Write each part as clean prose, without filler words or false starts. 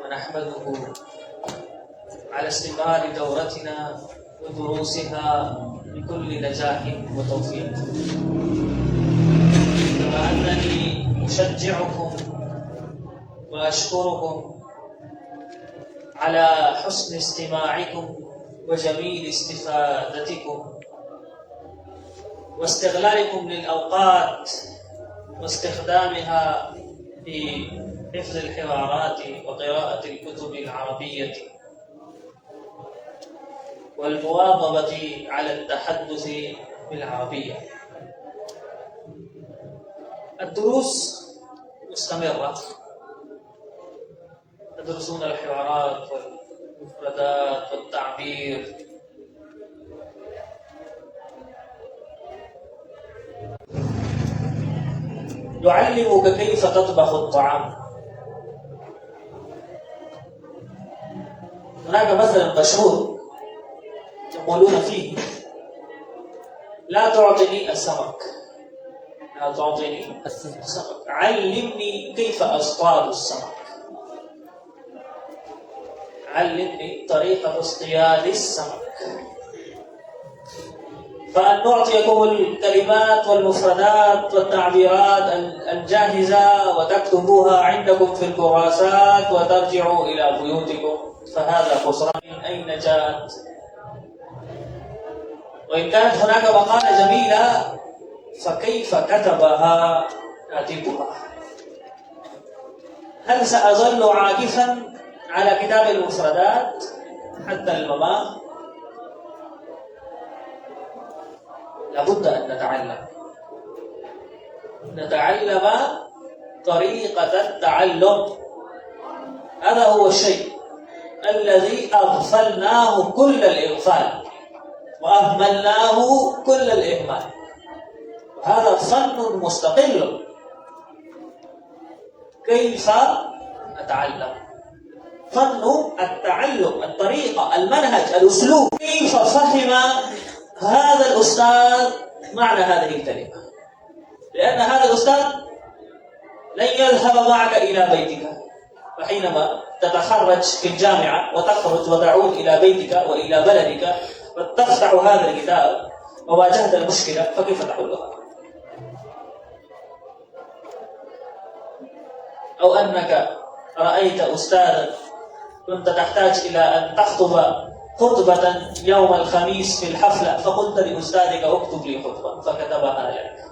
ونحمده على استمرار دورتنا ودروسها بكل نجاح وتوفيق. كما أنني أشجعكم وأشكركم على حسن استماعكم وجميل استفادتكم واستغلالكم للأوقات واستخدامها في حفظ الحوارات وقراءة الكتب العربية والمواظبة على التحدث بالعربية. الدروس مستمرة، تدرسون الحوارات والمفردات والتعبير. يعلمك كيف تطبخ الطعام. هناك مثل مشهور يقولون فيه: لا تعطني السمك، لا تعطيني السمك، علمني كيف أصطاد السمك، علمني طريقة اصطياد السمك. فأن نعطيكم الكلمات والمفردات والتعبيرات الجاهزة وتكتبوها عندكم في الكراسات وترجعوا إلى بيوتكم، فهذا خسران. من أين جاءت؟ وإن كانت هناك مقالة جميلة فكيف كتبها كاتبها؟ هل سأظل عاكفا على كتاب المفردات حتى الممات؟ لابد أن نتعلم طريقة التعلم. هذا هو الشيء الذي أغفلناه كل الإغفال وأهملناه كل الإهمال. هذا فن مستقل. كيف أتعلم؟ فن التعلم، الطريقة، المنهج، الأسلوب. كيف فهم هذا الأستاذ معنى هذه الكلمة؟ لأن هذا الأستاذ لن يذهب معك إلى بيتك، فحينما تتخرج في الجامعة وتخرج وتعود إلى بيتك وإلى بلدك وتفتح هذا الكتاب وواجهت المشكلة، فكيف تحلها؟ أو أنك رأيت أستاذا كنت تحتاج إلى أن تخطب خطبة يوم الخميس في الحفلة، فقلت لأستاذك اكتب لي خطبة فكتبها لك.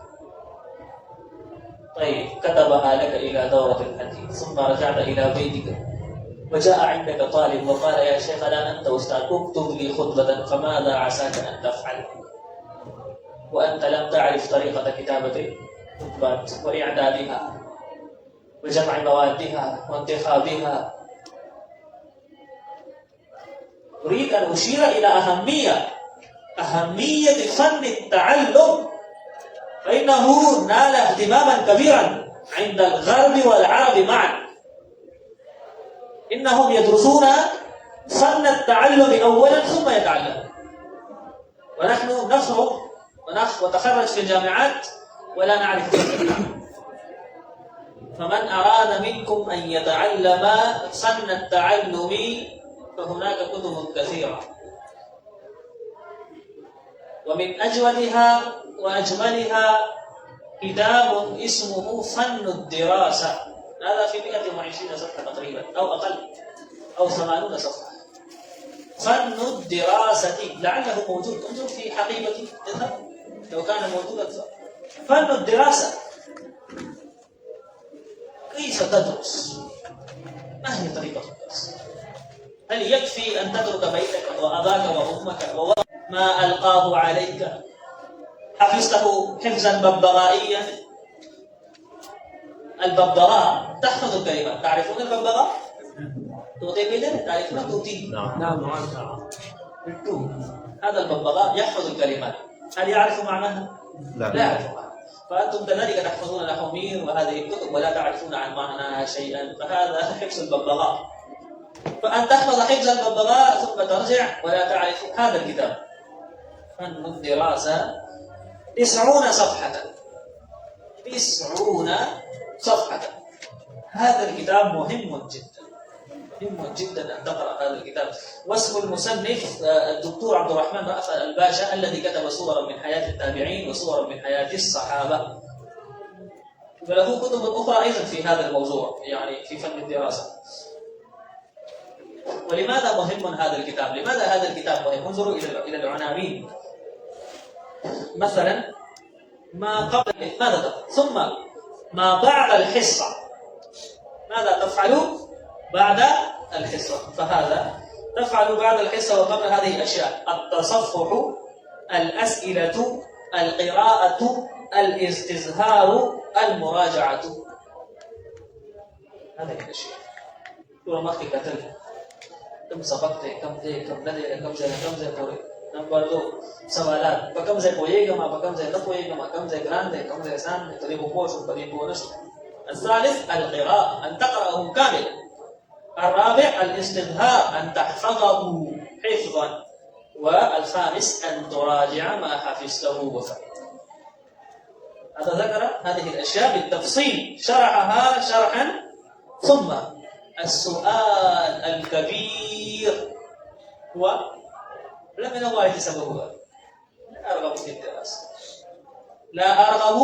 طيب، كتبها لك إلى دورة الحديث، ثم رجعت إلى بيتك وجاء عندك طالب وقال: يا شيخ الآن أنت أستاذ، اكتب لي خطبة، فماذا عساك أن تفعل وأنت لم تعرف طريقة كتابة الخطبات وإعدادها وجمع موادها وانتخابها؟ أريد أن أشير إلى أهمية فن التعلم، فإنه نال اهتماما كبيرا عند الغرب والعرب معا. إنهم يدرسون فن التعلم أولا ثم يتعلمون، ونحن نفرغ وتخرج في الجامعات ولا نعرف كيف نتعلم. فمن أراد منكم أن يتعلم فن التعلم فهناك كتب كثيرة، ومن أجودها وأجملها كتاب اسمه فن الدراسة. هذا في 120 صفحة تقريبا أو أقل، أو 80 صفحة. فن الدراسة لعله موجود، انظر في حقيبتي لو كان موجودا. فن الدراسة، كيف تدرس؟ ما هي طريقة الدرس؟ هل يكفي أن تترك بيتك وأباك وأمك ما ألقاه عليك حفظته حفظا ببغائيا؟ الببغاء تحفظ الكلمات. تعرفون الببغاء؟ توتي بيدر تعرفون توتي؟ نعم. هذا الببغاء يحفظ الكلمات. هل يعرف معناها؟ لا يعرف معناها. فأنتم كذلك تحفظون الأحومير وهذه الكتب ولا تعرفون عن معناها شيئا، فهذا حفظ الببغاء. فأن تحفظ حفظ الببغاء ثم ترجع ولا تعرف هذا الكتاب. فن الدراسة 90 صفحة. 90 صفحة. هذا الكتاب مهم جدا. مهم جدا أن تقرأ هذا الكتاب. واسم المصنف الدكتور عبد الرحمن رأفت الباشا الذي كتب صورا من حياة التابعين وصورا من حياة الصحابة، وله كتب أخرى أيضا في هذا الموضوع يعني في فن الدراسة. ولماذا مهم هذا الكتاب؟ لماذا هذا الكتاب مهم؟ انظروا إلى العناوين. مثلا ما قبل ماذا تفعل؟ ثم ما بعد الحصة ماذا تفعل بعد الحصة؟ فهذا تفعل بعد الحصة وقبل هذه الأشياء: التصفح، الأسئلة، القراءة، الاستزهار، المراجعة. هذه الأشياء. ترى ما في كتل كم سبقت كم دے کم نہ دے کم سے پورے نمبر 2 سوالات بکم سے پوئے گا ما بکم سے نہ پوئے گا ما کم سے گران دے کم سے آسان دے قریب پوش قریب ونش. الثالث القراءة أن تقرأه كاملا. الرابع الاستظهار أن تحفظه حفظا. والخامس أن تراجع ما حفظته وفقط. هذا ذكر هذه الأشياء بالتفصيل، شرحها شرحا. ثم السؤال الكبير هو لم ينوع سببه لا أرغب في الدراسة، لا أرغب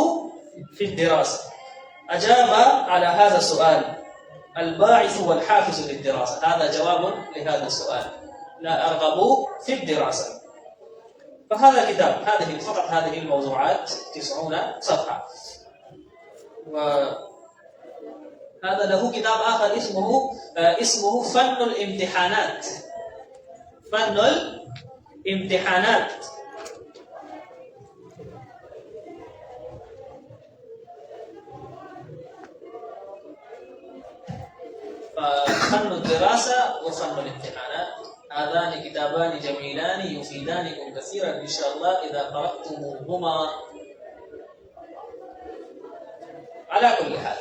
في الدراسة. أجاب على هذا السؤال الباعث والحافز للدراسة. هذا جواب لهذا السؤال: لا أرغب في الدراسة. فهذا كتاب، هذه فقط هذه الموضوعات 90 صفحة. وهذا له كتاب آخر اسمه فن الامتحانات. فن الامتحانات. فن الدراسة وفن الامتحانات هذان كتابان جميلان يفيدانكم كثيرا إن شاء الله إذا قرأتموهما. على كل حال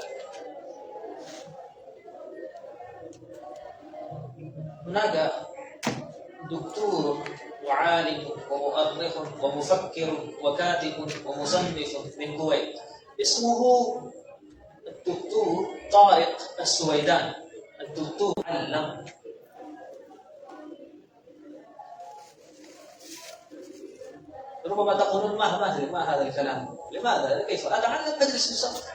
هناك دكتور وعالم ومؤرخ ومفكر وكاتب ومصنف من الكويت اسمه الدكتور طارق السويدان. الدكتور علم ربما تقولون ما هذا الكلام؟ لماذا؟ كيف أتعلم أجلس في الصف؟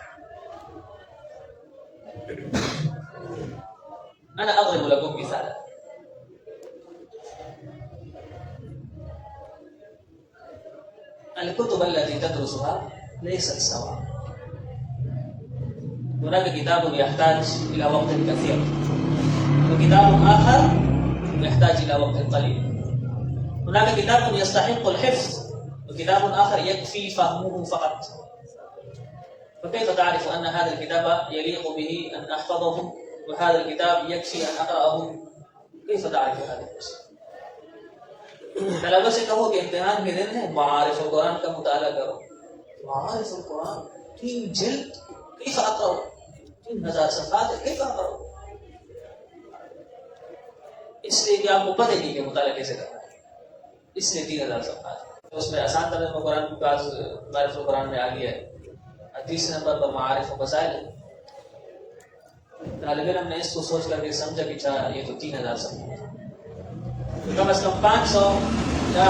أنا أضرب لكم مثالا. الكتب التي تدرسها ليست سواء. هناك كتاب يحتاج إلى وقت كثير وكتاب آخر يحتاج إلى وقت قليل. هناك كتاب يستحق الحفظ وكتاب آخر يكفي فهمه فقط. فكيف تعرف أن هذا الكتاب يليق به أن أحفظه وهذا الكتاب يكفي أن أقرأه؟ كيف تعرف هذا الشيء؟ طلبہ سے کہو کہ امتحان کے دن ہے معارف القرآن کا مطالعہ کرو. معارف القرآن 3 جلد كيف أقرأ؟ 3000 صفحات كيف أقرأ؟ اس لیے کہ آپ کو پتہ نہیں کہ مطالعہ کیسے کرنا ہے، اس لیے 3000 صفحات. اس میں آسان ترجمہ قرآن کے بعض معارف القرآن میں آ گیا ہے. 30 نمبر پر معارف و مسائل. طالب علم نے اس کو سوچ کر کے سمجھا کہ یہ تو 3000 صفحات، کم از کم 500 یا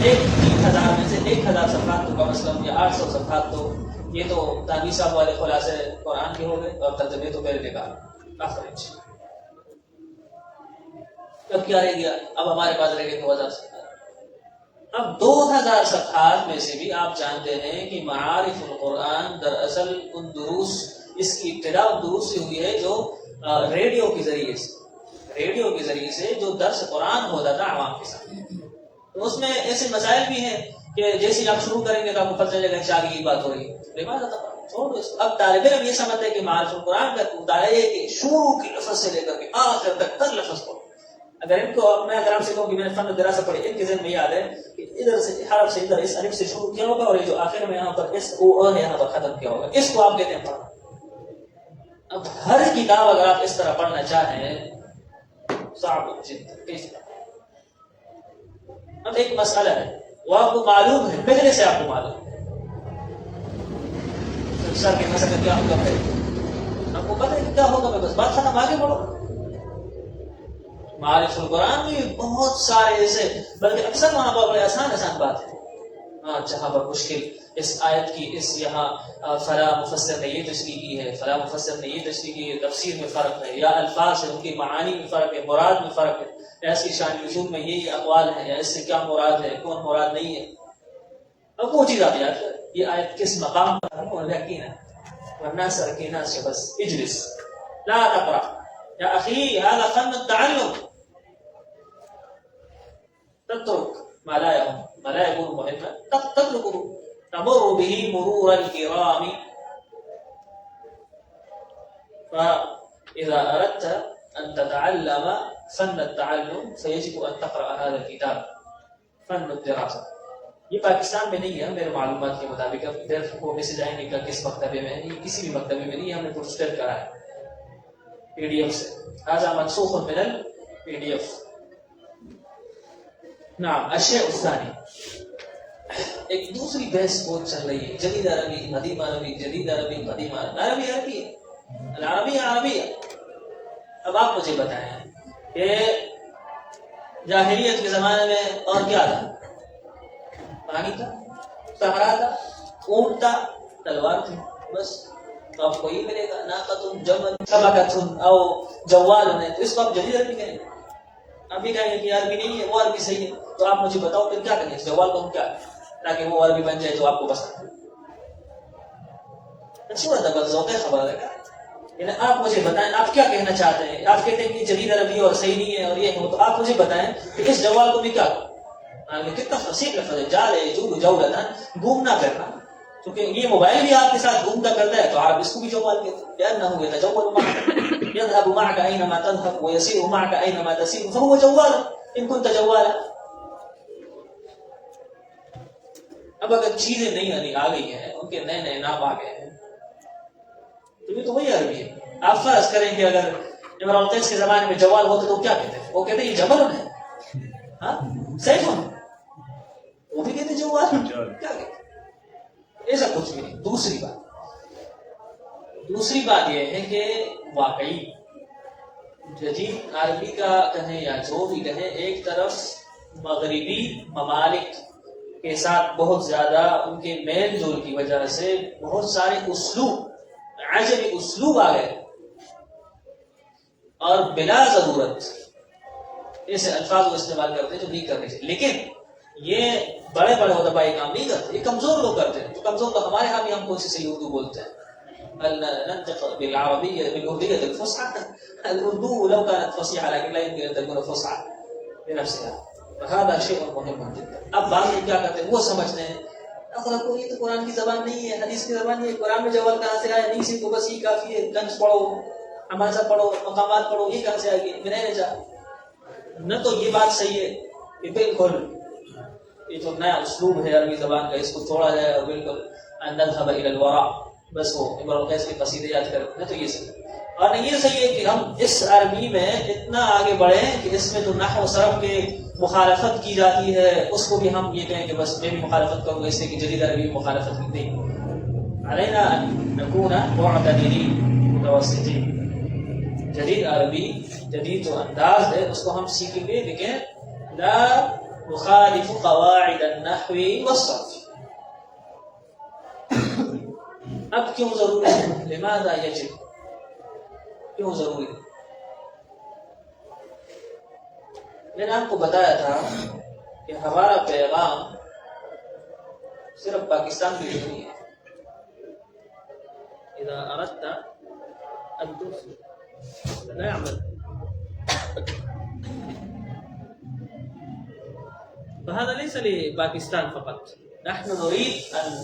3000 میں سے 1000 صفحات تو کم از کم یا 800 صفحات تو یہ تو تانوی صاحب والے خلاصے قرآن کے ہو گئے اور ترجمے تو پہلے نکال آخر. اب کیا رہ گیا؟ اب ہمارے پاس رہ گئے 2000 صفحات. اب 2000 صفحات میں سے بھی آپ جانتے ہیں کہ معارف القرآن دراصل ان دروس، اس کی ابتدا ان دروس سے ہوئی ہے جو ریڈیو کے ذریعے سے جو درس قرآن ہوتا تھا عوام کے ساتھ. تو اس میں ایسے مسائل بھی ہیں کہ جیسے آپ شروع کریں گے تو آپ کو پتہ چلے گا کہ آگے کی بات ہو رہی ہے. اب طالب علم یہ سمجھتے ہیں کہ معارف القرآن کا مطالعہ کہ شروع کے لفظ سے لے کر کے آخر تک ہر لفظ پڑھو. اگر ان کو میں آپ سے کہوں کہ میں نے فن الدراسہ پڑھی، ان کے ذہن میں یاد ہے کہ ادھر سے حرف سے ادھر اس الف سے شروع کیا ہوگا اور یہ جو آخر میں یہاں پر اس او ہے یہاں پر ختم کیا ہوگا. اس کو آپ کہتے ہیں پڑھنا. اب ہر کتاب اگر آپ اس طرح پڑھنا چاہیں صعب جدا. اب ایک مسئلہ ہے وہ آپ کو معلوم ہے، پہلے سے آپ کو معلوم ہے سر کے مسئلہ کیا ہوگا، آپ کو پتہ ہے کہ کیا ہوگا، میں بس بات ختم آگے بڑھو. معارف القرآن میں بہت سارے ایسے، بلکہ اکثر وہاں پر بڑے آسان بات ہے، جہاں پر مشکل اس آیت کی اس یہاں فلاں مفسر نے یہ تشریح کی ہے، فلاں مفسر نے یہ تشریح کی ہے، تفسیر میں فرق ہے، یا الفاظ ہے ان کی معانی میں فرق ہے، مراد میں فرق ہے، یا اس کی شان نزول میں یہ اقوال ہیں، یا اس سے کیا مراد ہے، کون مراد نہیں ہے. اب وہ چیز آپ یاد کریں یہ آیت کس مقام پر ہے، اور یقینا ورنہ سرکینا سے بس اجلس لا تقرأ یا اخی هذا فن التعلم، تترك ما لا يكون مهما تتركه تمر به مرور الكرام. فإذا أردت أن تتعلم فن التعلم فيجب أن تقرأ هذا الكتاب فن الدراسة. یہ پاکستان میں نہیں ہے میرے معلومات کے مطابق، اب ادھر وہ میسج آئیں گے کس مکتبے میں ہے، کسی بھی مکتبے میں نہیں، ہم نے پروسٹیٹ کرا ہے پی ڈی ایف سے، هذا منسوخ من الپی ڈی ایف. نعم. الشيء الثاني، ایک دوسری بحث بہت چل رہی ہے، جدید عربی قدیم عربی، جدید عربی قدیم عربی. عربی عربی ہے، العربی عربی ہے. اب آپ مجھے بتائیں کہ جاہلیت کے زمانے میں اور کیا تھا؟ پانی تھا، صحرا تھا، اونٹ تھا، تلوار تھی، بس. تو آپ کو یہ ملے گا ناقۃ جمل شبکۃ او جوال ہے، تو اس کو آپ جدید عربی کہیں گے. آپ بھی کہیں گے کہ عربی نہیں ہے، وہ عربی صحیح ہے. تو آپ مجھے بتاؤ پھر کیا کریں اس جوال کو ہم کیا کریں تاکہ وہ عربی بن جائے جو آپ کو پسند ہے. اچھی بات ہے، بس ذوق خبر ہے. یعنی آپ مجھے بتائیں آپ کیا کہنا چاہتے ہیں. آپ کہتے ہیں کہ جدید عربی اور صحیح نہیں ہے اور یہ ہے، تو آپ مجھے بتائیں کہ اس جوال کو بھی کیا کریں. کتنا فصیح لفظ ہے، جا رہے جولتا، گھومنا پھرنا. کیونکہ یہ موبائل بھی آپ کے ساتھ گھومتا کرتا ہے تو آپ اس کو بھی جوال کہتے ہیں. لأنه يتجول معك، يذهب معك أينما تذهب ويسير معك أينما تسير، فهو جوال إن كنت جوالا. اب اگر چیزیں نہیں آ گئی ہیں، ان کے نئے نئے نام آ گئے ہیں، تو یہ تو وہی عربی ہے. آپ فرض کریں کہ اگر عمران القیس کے زمانے میں جوال ہوتے تو کیا کہتے ہیں؟ وہ کہتے ہیں یہ جبل ہے، ہاں سیف ہے، وہ بھی کہتے جوال. کیا کہتے ایسا کچھ بھی نہیں. دوسری بات یہ ہے کہ واقعی جدید عربی کا کہیں یا جو بھی کہیں، ایک طرف مغربی ممالک کے ساتھ بہت زیادہ ان کے میل جول کی وجہ سے بہت سارے اسلوب عجمی اسلوب آ گئے، اور بلا ضرورت ایسے الفاظ کو استعمال کرتے ہیں جو نہیں کرنے چاہیے. لیکن یہ بڑے بڑے ادباء کام نہیں کرتے، یہ کمزور لوگ کرتے ہیں. تو کمزور تو ہمارے ہاں بھی ہم کون سی صحیح اردو بولتے ہیں. ننطق بالعربية بالأردية الفصحى. الأردو لو كانت فصيحة لكن لا يمكن أن تكون فصحى بنفسها، فهذا شيء مهم جدا. اب بعض لوگ کیا کرتے ہیں، وہ سمجھتے ہیں اصل کو یہ تو قرآن کی زبان نہیں ہے، حدیث کی زبان نہیں ہے، قرآن میں جوال کہاں سے آیا، نہیں سی کو بس یہ کافی ہے، کنز پڑھو، حماسہ پڑھو، مقامات پڑھو، یہ کہاں سے آئے گی. میں نہیں جا نہ تو یہ بات صحیح ہے کہ بالکل یہ جو نیا اسلوب ہے عربی زبان کا اس کو چھوڑا جائے اور بالکل نذهب الى الوراء، بس وہ عمران القیس کے قصیدے یاد کریں. نہ تو یہ صحیح، اور نہیں یہ صحیح ہے کہ ہم اس عربی میں اتنا آگے بڑھیں کہ اس میں جو نحو و صرف کے مخالفت کی جاتی ہے اس کو بھی ہم یہ کہیں کہ بس میں بھی مخالفت کروں گا، اس لیے کہ جدید عربی میں مخالفت کی نہیں. علینا ان نکون معتدلین متوسطین. جدید عربی، جدید جو انداز ہے اس کو ہم سیکھیں گے، لیکن لا نخالف قواعد النحو والصرف. اب کیوں ضروری ہے؟ لماذا یجب؟ کیوں ضروری ہے؟ میں نے آپ کو بتایا تھا کہ ہمارا پیغام صرف پاکستان کے لیے نہیں ہے. اذا اردت ان ترسل لا يعمل، فهذا ليس لباكستان فقط. نحن نريد ان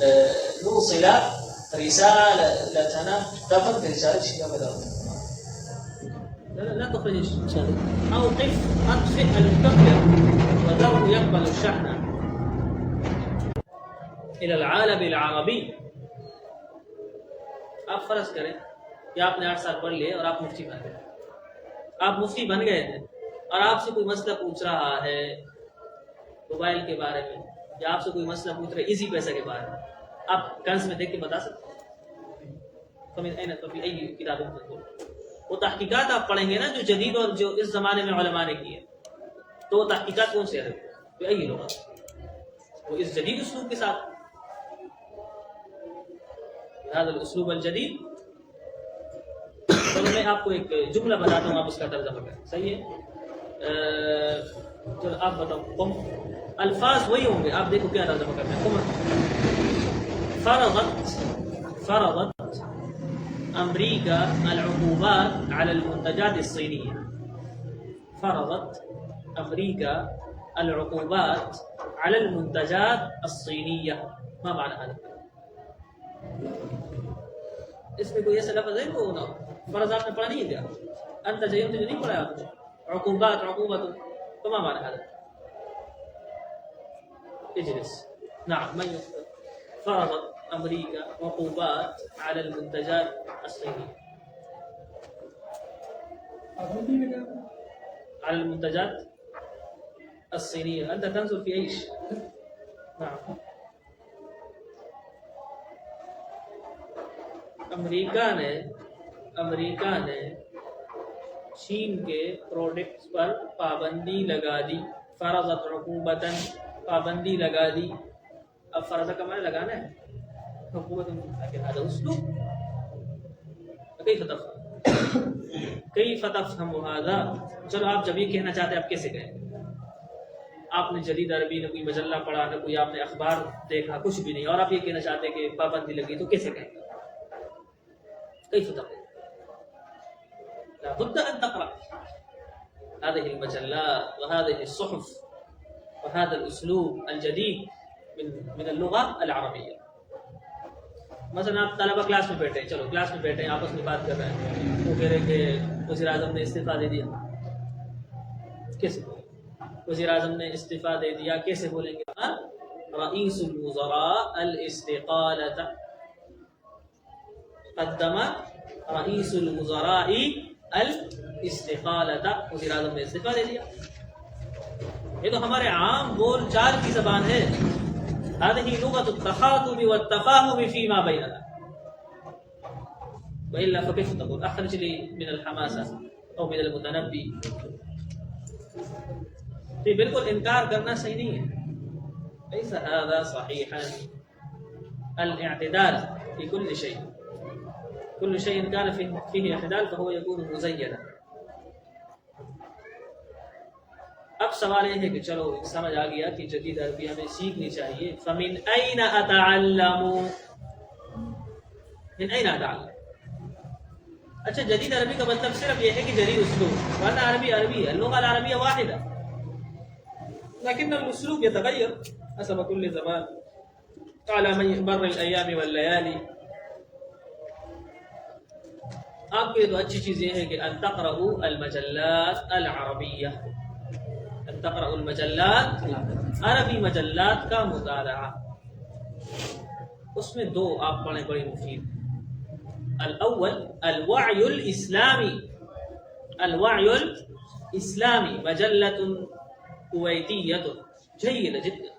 نوصل رسالتنا. تفضل رسالة الشيخ بدر. لا تخرج الشاذ، اوقف اطفئ المكبر وذره يقبل الشحن الى العالم العربي. آپ فرض کریں کہ آپ نے 8 سال پڑھ لیے اور آپ مفتی بن گئے. آپ مفتی بن گئے تھے اور آپ سے کوئی مسئلہ پوچھ رہا ہے موبائل کے بارے میں، یا آپ سے کوئی مسئلہ پوچھ رہا ہے ایزی پیسہ کے بارے میں، آپ کنز میں دیکھ کے بتا سکتے ہیں. فمن أين ففي أي كتاب تنظر؟ وہ تحقیقات آپ پڑھیں گے نا جو جدید اور جو اس زمانے میں علماء نے کی ہے، تو وہ تحقیقات کون سے ہیں؟ یہی لوگ وہ اس جدید اسلوب کے ساتھ، هذا الاسلوب الجدید. چلو میں آپ کو ایک جملہ بتاتا ہوں، آپ اس کا ترجمہ کریں. صحیح ہے؟ چلو آپ بتاؤ. قم، الفاظ وہی ہوں گے، آپ دیکھو کیا ترجمہ کرتے ہیں. فرضت امریکا العقوبات على المنتجات الصينية. فرضت امریکا العقوبات على المنتجات الصينية. ما معنى هذا؟ اس میں کوئی ایسا لفظ ہے کو فرض آپ نے پڑھا نہیں ہے کیا؟ انت جایم جو نہیں پڑھا آپ نے عقوبات عقوبت، تو ما معنى هذا؟ اجلس. نعم. من فرضت امریکا عقوبات على المنتجات الصينية. على المنتجات الصينية. انت تنظر في ايش؟ نعم. امریکہ نے چین کے پروڈکٹس پر پابندی لگا دی. فرضت عقوبتاً، پابندی لگا دی. اب فرض کا معنی لگانا ہے، حکومت. لیکن هذا اسلوب کیف تفهم هذا. چلو آپ جب یہ کہنا چاہتے ہیں آپ کیسے کہیں؟ آپ نے جدید عربی نہ کوئی مجلہ پڑھا نہ کوئی آپ نے اخبار دیکھا، کچھ بھی نہیں، اور آپ یہ کہنا چاہتے ہیں کہ پابندی لگی، تو کیسے کہیں؟ كيف تقرأ؟ لابد أن تقرأ هذه المجلات وهذه الصحف وهذا الأسلوب الجديد من اللغة العربية. مثلا آپ طلبہ کلاس میں بیٹھے ہیں، چلو کلاس میں بیٹھے ہیں، آپس میں بات کر رہے ہیں، وہ کہہ رہے کہ وزیر اعظم نے استعفیٰ دے دیا. کیسے وزیر اعظم نے استعفیٰ دے دیا کیسے بولیں گے؟ رئیس الوزراء الاستقالة. قدم رئیس الوزراء الاستقالة. وزیر اعظم نے استعفیٰ دے دیا. یہ تو ہمارے عام بول چال کی زبان ہے. هذه لغة التخاطب والتفاهم فيما بيننا. وإلا فكيف تقول أخرج لي من الحماسة أو من المتنبي؟ تو بالکل انکار کرنا صحیح نہیں ہے. ليس هذا صحيحا. الاعتدال في كل شيء، كل شيء كان فيه اعتدال فهو يكون مزينا. اب سوال یہ ہے کہ چلو سمجھ آ گیا کہ جدید عربی ہمیں سیکھنی چاہیے. فمن أين أتعلم؟ من أين أتعلم؟ اچھا جدید عربی کا مطلب صرف یہ ہے کہ جدید اسلوب، ورنہ عربی عربی ہے، اللغة العربية واحدة، لكن الاسلوب يتغير حسب كل زمان على مر الأيام والليالي. آپ کے تو اچھی چیز یہ ہے کہ ان تقرأوا المجلات العربیہ، ان تقرأوا المجلات، عربی مجلات کا مطالعہ. اس میں دو آپ پڑھیں بڑی مفید. الاول الوعي الاسلامی. الوعي الاسلامی مجلة کویتیة جيدة جدا.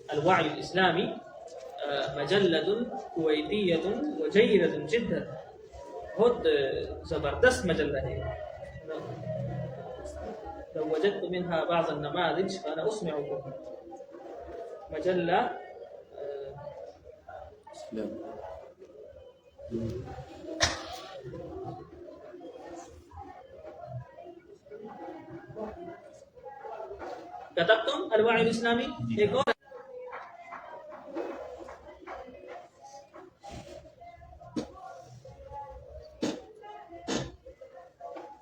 الوعي الاسلامی مجلة کویتیة وجيدة جدا. بہت زبردست مجلہ ہے. لو وجدت منها بعض النماذج فأنا أسمعكم. مجلة كتبتم الوعي الإسلامي؟ ایک اور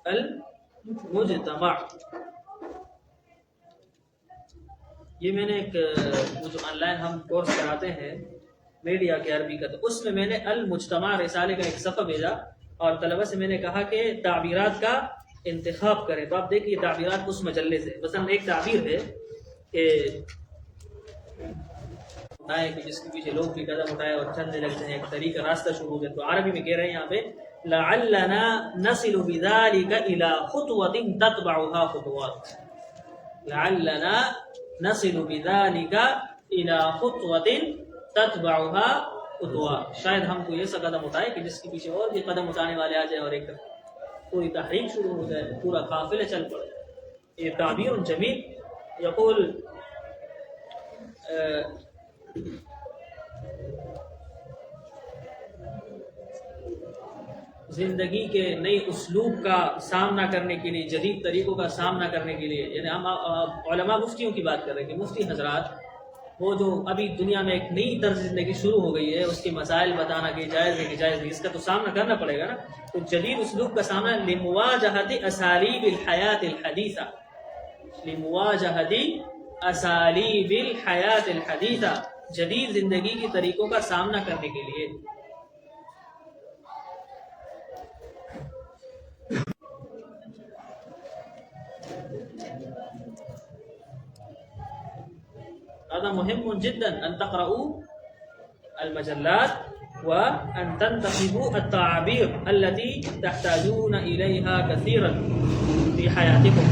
المجتمع. یہ میں نے ایک وہ جو آن لائن ہم کورس کراتے ہیں میڈیا کے عربی کا، تو اس میں نے المجتمع رسالے کا ایک صفحہ بھیجا اور طلبہ سے میں نے کہا کہ تعبیرات کا انتخاب کریں. تو آپ دیکھیے تعبیرات اس مجلے سے، مثلا ایک تعبیر ہے کہ جس کے پیچھے لوگ بھی قدم اٹھائے اور چلنے لگتے ہیں، ایک طریقہ راستہ شروع ہو گیا. تو عربی میں کہہ رہے ہیں یہاں پہ لعلنا نصل بذلك الى خطوة تتبعها خطوات. لعلنا نصل بذلك الى خطوة تتبعها خطوات. شاید ہم کو ایسا قدم اٹھائے کہ جس کے پیچھے اور بھی قدم اٹھانے والے آ جائیں اور ایک پوری تحریک شروع ہو جائے، پورا قافلہ چل پڑے. یہ تعبیر جمیل. یقول زندگی کے نئے اسلوب کا سامنا کرنے کے لیے، جدید طریقوں کا سامنا کرنے کے لیے، یعنی ہم علماء مفتیوں کی بات کر رہے ہیں کہ مفتی حضرات وہ جو ابھی دنیا میں ایک نئی طرز زندگی شروع ہو گئی ہے، اس کے مسائل بتانا کہ جائز ہے کہ جائز نہیں، اس کا تو سامنا کرنا پڑے گا نا. تو جدید اسلوب کا سامنا لمواجہت اسالیب الحیات الحدیثہ، لمواجہت اسالیب الحیات الحدیثہ، جدید زندگی کی طریقوں کا سامنا کرنے کے لیے. هذا مهم جدا أن تقرأوا المجلات وأن تنتخبوا التعابير التي تحتاجون إليها كثيرا في حياتكم.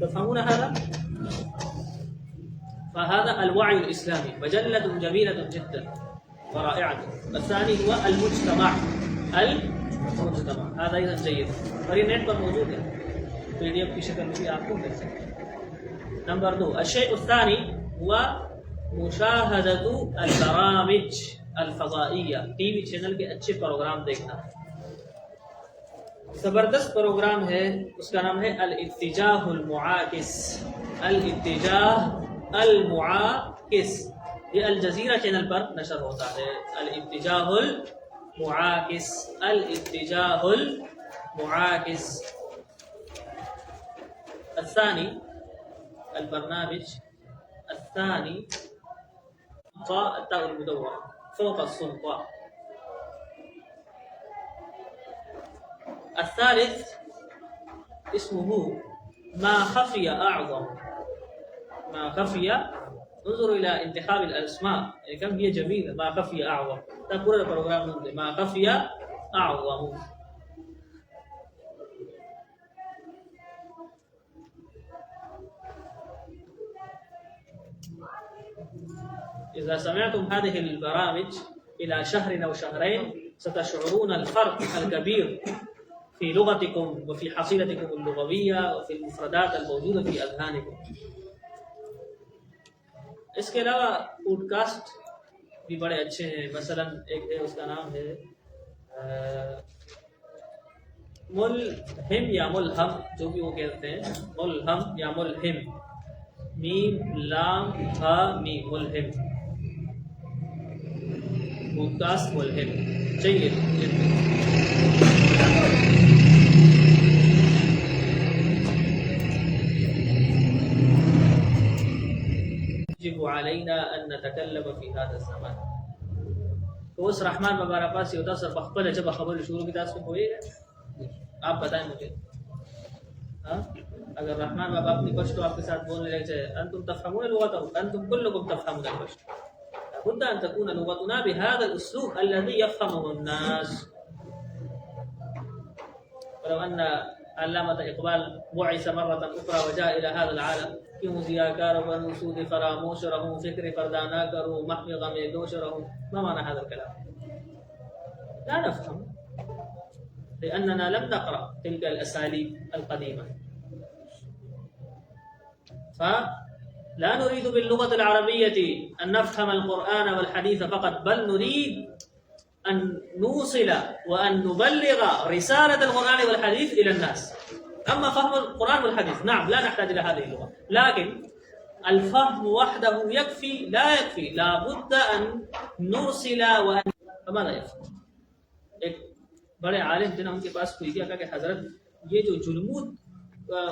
تفهمون هذا؟ فهذا الوعي الإسلامي مجلة جميلة جدا ورائعة. الثاني هو المجتمع. هذا ايضا جيد، اور یہ نیٹ پر موجود ہے، پی ڈی ایف کی شکل میں بھی آپ کو مل سکتے ہیں. نمبر 2 الشيء الثاني هو مشاهدة البرامج الفضائية، ٹی وی چینل کے اچھے پروگرام دیکھنا. زبردست پروگرام ہے، اس کا نام ہے الاتجاہ المعاکس. الاتجاہ المعاکس، یہ الجزیرہ چینل پر نشر ہوتا ہے. الاتجاہ المعاکس، الاتجاہ المعاکس. الثاني البرنامج الثاني التاء المدورة فوق السلطة. الثالث اسمه ما خفي أعظم. ما خفي، انظروا إلى انتخاب الأسماء، يعني كم هي جميلة. ما خفي أعظم، تقول البروغرام نمضي ما خفي أعظم. إذا سمعتم هذه البرامج إلى شهر أو شهرين ستشعرون الفرق الكبير في لغتكم وفي حصيلتكم اللغوية وفي المفردات الموجودة في أذهانكم. اس کے علاوہ پوڈ کاسٹ بھی بڑے اچھے ہیں. مثلا ایک ہے، اس کا نام ہے ملہم یا ملہم، جو بھی وہ کہتے ہیں، ملہم یا ملہم، میم لام ہا میم، ملہم، پوڈ کاسٹ ملہم. چاہیے يجب علينا أن نتكلم في هذا الزمان. تو اس رحمان بابارا پاس یہ ہوتا سر بخبل جب خبر شروع کی داس میں ہوئے گا. آپ بتائیں مجھے، اگر رحمان بابا اپنی پشتو آپ کے ساتھ بولنے لگ جائے، انتم تفهمون لغته، انتم كلكم تفهمون الپشتو، لابد ان تكون لغتنا بهذا الاسلوب الذي يفهمه الناس. ولو ان علامة اقبال بعث مرة اخرى وجاء الى هذا العالم، کیوں زیاکار و نسود فراموش رہوں، فکر فردانہ کروں، محو غم دوش رہوں. ما معنى هذا الكلام؟ لا نفهم، لأننا لم نقرأ تلك الأساليب القديمة. فلا نريد باللغة العربية أن نفهم القرآن والحديث فقط، بل نريد أن نوصل وأن نبلغ رسالة القرآن والحديث إلى الناس. أما فهم القرآن والحديث نعم لا نحتاج إلى هذه اللغة، لكن الفهم وحده يكفي؟ لا يكفي، لا بد أن نرسل وأن. فماذا يفهم؟ ایک بڑے عالم تھے نا، ان کے پاس کوئی گیا کہ حضرت یہ جو جلمود،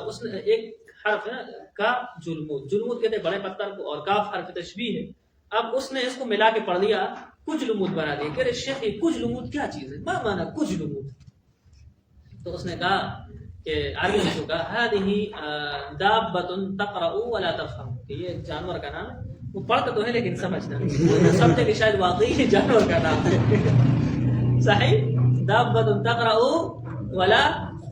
اس نے ایک حرف ہے نا کا جلمود، جلمود کہتے ہیں بڑے پتھر کو، اور کاف حرف تشبیہ ہے. اب اس نے اس کو ملا کے پڑھ دیا، کچھ لمود بنا دیا. کہہ رہے شیخ یہ کچھ لمود کیا چیز ہے؟ ما معنی کچھ لمود؟ تو اس نے کہا کہ عربی میں جو کہا هذه دابۃ تقرأ ولا تفهم، کہ یہ ایک جانور کا نام ہے، وہ پڑھتا تو ہے لیکن سمجھتا نہیں، سمجھے کہ شاید واقعی یہ جانور کا نام ہے. صحیح، دابۃ تقرأ ولا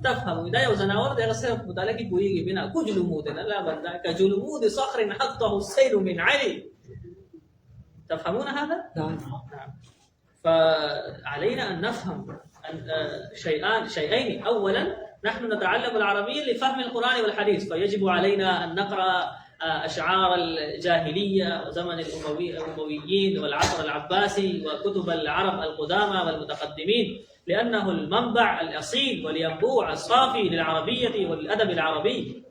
تفهم دا یو زناور دغه صرف مطالعه کې پوهیږي بنا کجلمودنا لا بندا كجلمود صخر حطه السيل من علي. تفهمون هذا؟ نعم. فعلينا أن نفهم شيئين. أولا نحن نتعلم العربية لفهم القرآن والحديث، فيجب علينا أن نقرأ أشعار الجاهلية وزمن الأمويين والعصر العباسي وكتب العرب القدامى والمتقدمين، لأنه المنبع الأصيل والينبوع الصافي للعربية والأدب العربي.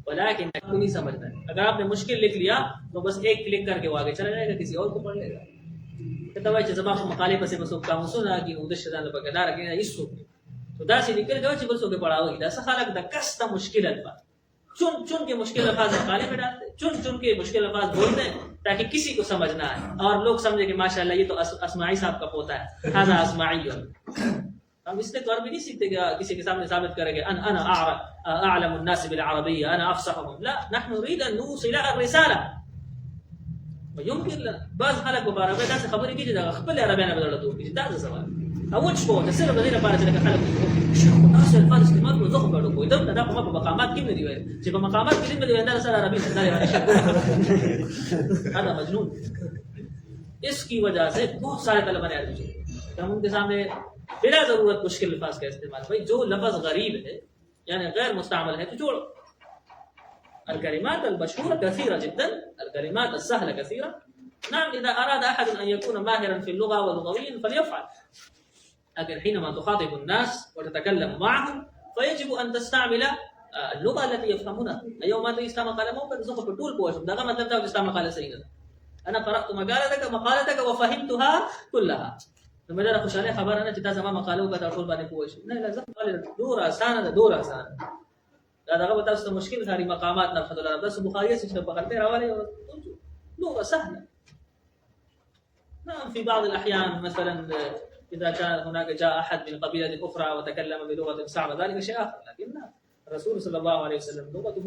ولكن نہیں سمجھنا ہے. اگر آپ نے مشکل لکھ لیا تو بس ایک کلک کر کے وہ آگے چلا جائے گا، کسی اور کو پڑھ لے گا. کتابه چې زما په مقالې پسې بسو قاموسونه کې او د شدان په ګدار کې ایسو تو دا چې لیکل کوي چې بسو کې پڑھاوي دا څه خلک د کسته مشکل الفاظ چن کے مشکل الفاظ مقالے میں ڈالتے ہیں، چن کے مشکل الفاظ بولتے ہیں تاکہ کسی کو سمجھ نہ آئے اور لوگ سمجھے کہ ماشاءاللہ یہ تو اسماعی صاحب کا پوتا ہے، هذا اسماعی. ہم اس لیے تو عربی نہیں سیکھتے کہ کسی کے سامنے ثابت کریں گے انا اعلم الناس بالعربيه انا افصحهم، لا، نحن نريد ان نوصل الرساله. ويمكن بعض خلک په عربي داسې خبرې کوي چې د خپل عربیانو بدلته کوي. دا څه سوال اول شپه د سره بدله لپاره چې خلک تاسو الفاظ استعمال کوو زه خو غواړم کوی دا په مقامات کې نه دی وایي چې په مقامات کې نه دی وایي دا سره عربي نه دی. هذا مجنون. اس کی وجہ سے بہت سارے طلبہ نے عربی کہ ہم ان کے سامنے بلا ضرورت مشکل الفاظ کا استعمال. بھائی جو لفظ غریب ہے یعنی غیر مستعمل ہے تو چھوڑو. الكلمات المشهورة كثيرة جدا، الكلمات السهلة كثيرة. نعم إذا أراد أحد أن يكون ماهرا في اللغة ولغويا فليفعل، لكن حينما تخاطب الناس وتتكلم معهم فيجب أن تستعمل اللغة التي يفهمونها. اليوم ما تستعمل قال ممكن زخر بطول بوشم ده ما تبدأ تستعمل قال سيدنا أنا قرأت مقالتك وفهمتها كلها. لما جاء خوشالي خبر أنا جتاز ما مقالو كذا طول باني بوشم لا لازم قال دور آسان دور آسان. هذا غلط أصلا مشكلة هذه مقامات نفذ العرب بس بخاري سيشتغل بقرتين روالي لغة سهلة. نعم في بعض الأحيان مثلا إذا كان هناك جاء أحد من قبيلة أخرى وتكلم بلغة صعبة ذلك شيء آخر، لكن الرسول صلى الله عليه وسلم لغته